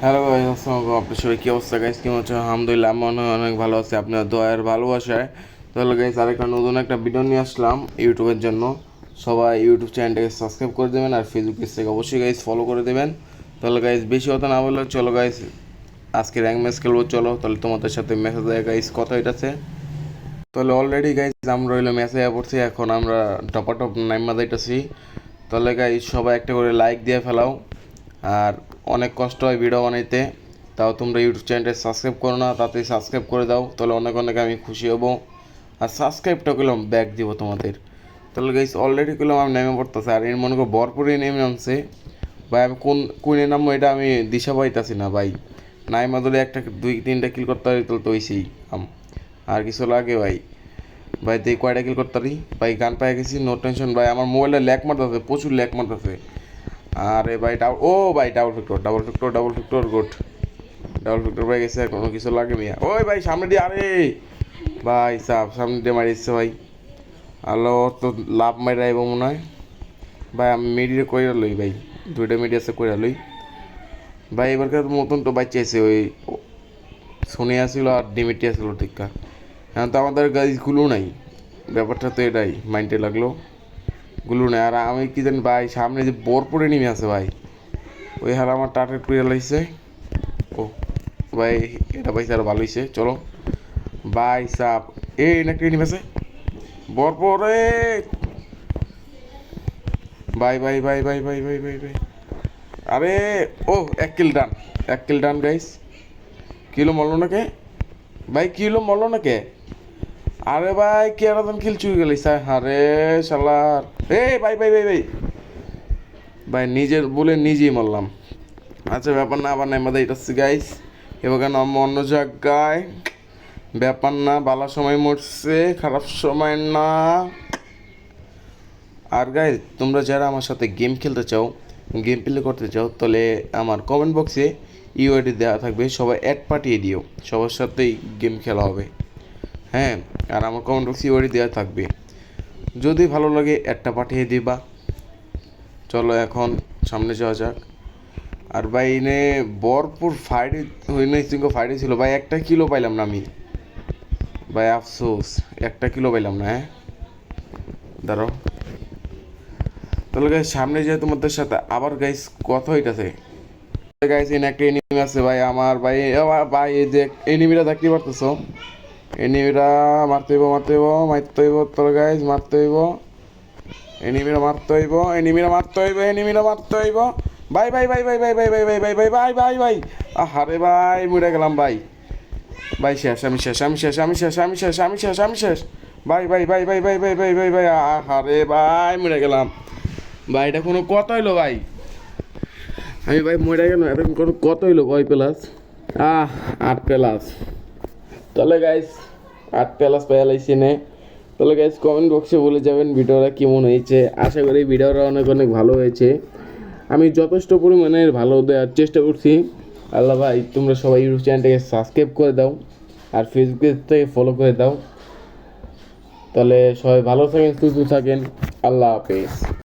Hello guys, আসসালামু আলাইকুম। আপনার সবাই কী অবস্থা গাইস? কেমন আছেন? আলহামদুলিল্লাহ আমি অনেক ভালো আছি আপনার দয়ার ভালোবাসায়। তাহলে গাইস আরেকটা নতুন একটা ভিডিও নিয়ে আসলাম ইউটিউবের জন্য। সবাই ইউটিউব চ্যানেলটাকে সাবস্ক্রাইব করে দেবেন আর ফেসবুক পেজ থেকে অবশ্যই গাইস ফলো করে দেবেন। তাহলে গাইস বেশি কথা না বললে চলো গাইস আজকে র্যাঙ্ক ম্যাচ খেলবো। চলো তাহলে তোমাদের সাথে মেসেজ দেয় গাইস কথা হইতাছে। তাহলে অলরেডি গাইস আমরা হইলো ম্যাচে পড়ছি, এখন আমরা টপ নাইমা যাইতেছি। তাহলে গাইস সবাই একটা করে লাইক দিয়ে ফেলাও। আর অনেক কষ্ট হয় ভিডিও বানাইতে, তাও তোমরা ইউটিউব চ্যানেলটা সাবস্ক্রাইব করো না, তাতেই সাবস্ক্রাইব করে দাও, তাহলে অনেক অনেক আমি খুশি হব। আর সাবস্ক্রাইবটা করলাম ব্যাক দিব তোমাদের। তাহলে গাইস অলরেডি করলাম আমি নেমে পড়তেছে, আর এর মনে করো ভরপুরই নেমে আনছে ভাই। আমি কোনে নামবো এটা আমি দিশা পাইতাছি না ভাই। নাইমা ধরে একটা 2-3টা কিল করতে পারি তাহলে তো হইছেই আর কিছু লাগে ভাই। ভাই তুই কয়টা কিল করতে পারি ভাই? গান পাই গেছি, নো টেনশন ভাই। আমার মোবাইলে ল্যাক মারতেছে, প্রচুর ল্যাক মারতেছে। আরে ভাই ভাই ডাবল ফিক্টর গুড। ডাবল ফিক্টর পাই গেছে, কোনো কিছু লাগে মিয়া। ওই ভাই সামনে দিয়ে, আরে ভাই সামনে দিয়ে মারিচ্ছে ভাই। আলো তো লাভ মারি আইব মনে হয় ভাই। আমি মিডিয়ে কইরা লই ভাই, 2টা মিডিয়াছে কইরা লই ভাই। এবারকার মতন তো বাচ্চাইছে ওই সোনিয়া ছিল আর ডিমিটিয়া ছিল টিকা। এখন তো আমাদের গাছগুলো নাই, ব্যাপারটা তো এটাই মাইন্ডে লাগলো। গুলো নেই। আর আমি কি জানি ভাই, সামনে যে বোরপুরে নেমে আছে ভাই, ওই হার আমার টার্গেট করে লাগছে। ও ভাই এটা পাইছে আরো ভালো হয়েছে। চলো ভাই সাপ এই নাকি নেমে আছে বরপরে। ভাই ভাই ভাই ভাই ভাই ভাই ভাই ভাই আরে ও 1 কিল ডান গাইস। কিলো মরলো না কে ভাই? কিলো মরলো না কে? আরে ভাই কে আর কিল চুই গেলি স্যার? আরে শালার এই ভাই ভাই ভাই ভাই ভাই নিজের বলে নিজেই মারলাম। আচ্ছা ব্যাপার না, আবার নেমা দেয় এটা গাইস। এবার কেন অন্য জায়গায় ব্যাপার না, ভালো সময় মরছে, খারাপ সময় না। আর গাইস তোমরা যারা আমার সাথে গেম খেলতে চাও, গেম প্লে করতে চাও, তাহলে আমার কমেন্ট বক্সে ইউআইডি দেওয়া থাকবে, সবাই অ্যাড পাঠিয়ে দিও, সবার সাথেই গেম খেলা হবে। হ্যাঁ, আর আমার কমেন্ট বক্সে ইউআইডি দেওয়া থাকবে, যদি ভালো লাগে অ্যাডটা পাঠিয়ে দিবা। চলো এখন সামনে যাওয়া যাক। আর ভাই এনে ভরপুর ফাইটে ছিল ভাই। একটা কিলো পাইলাম না আমি ভাই, আফসোস একটা কিলো পাইলাম না। হ্যাঁ দাঁড়ো, তাহলে গাইস সামনে যায় তোমাদের সাথে আবার গাইস কথা হইতাছে। গাইস এনে একটা এনিমি আছে ভাই আমার ভাই। ভাই এই যে এনিমিটা দেখতে পারতেছো, এনিমিটা মারতে হইব তোর গাইস, মারতে হইব এনিমিরা মারতে হইব। ভাই ভাই ভাই ভাই ভাই ভাই ভাই ভাই ভাই ভাই ভাই ভাই ভাই আরে ভাই মরে গেলাম ভাই। ভাই শেষ, আমি শেষ। ভাই ভাই ভাই ভাই ভাই ভাই ভাই ভাই ভাই আরে ভাই মরে গেলাম ভাই। এটা কোনো কথা হইলো ভাই? আমি ভাই মরে গেলাম, এটা কোনো কথা হইলো? কয় প্লাস? 8 প্লাস। তাহলে গাইস 8 প্লাস পাই লাইছি নে। তাহলে গাইস কমেন্ট বক্সে বলে যাবেন ভিডিওটা কেমন হয়েছে। আশা করি ভিডিওটা অনেক অনেক ভালো হয়েছে। আমি যথেষ্ট পরিমাণে ভালো দেওয়ার চেষ্টা করছি। আল্লাহ ভাই তোমরা সবাই ইউটিউব চ্যানেলটাকে সাবস্ক্রাইব করে দাও আর ফেসবুক থেকে ফলো করে দাও। তাহলে সবাই ভালো থাকেন, সুস্থ থাকেন। আল্লাহ হাফেজ।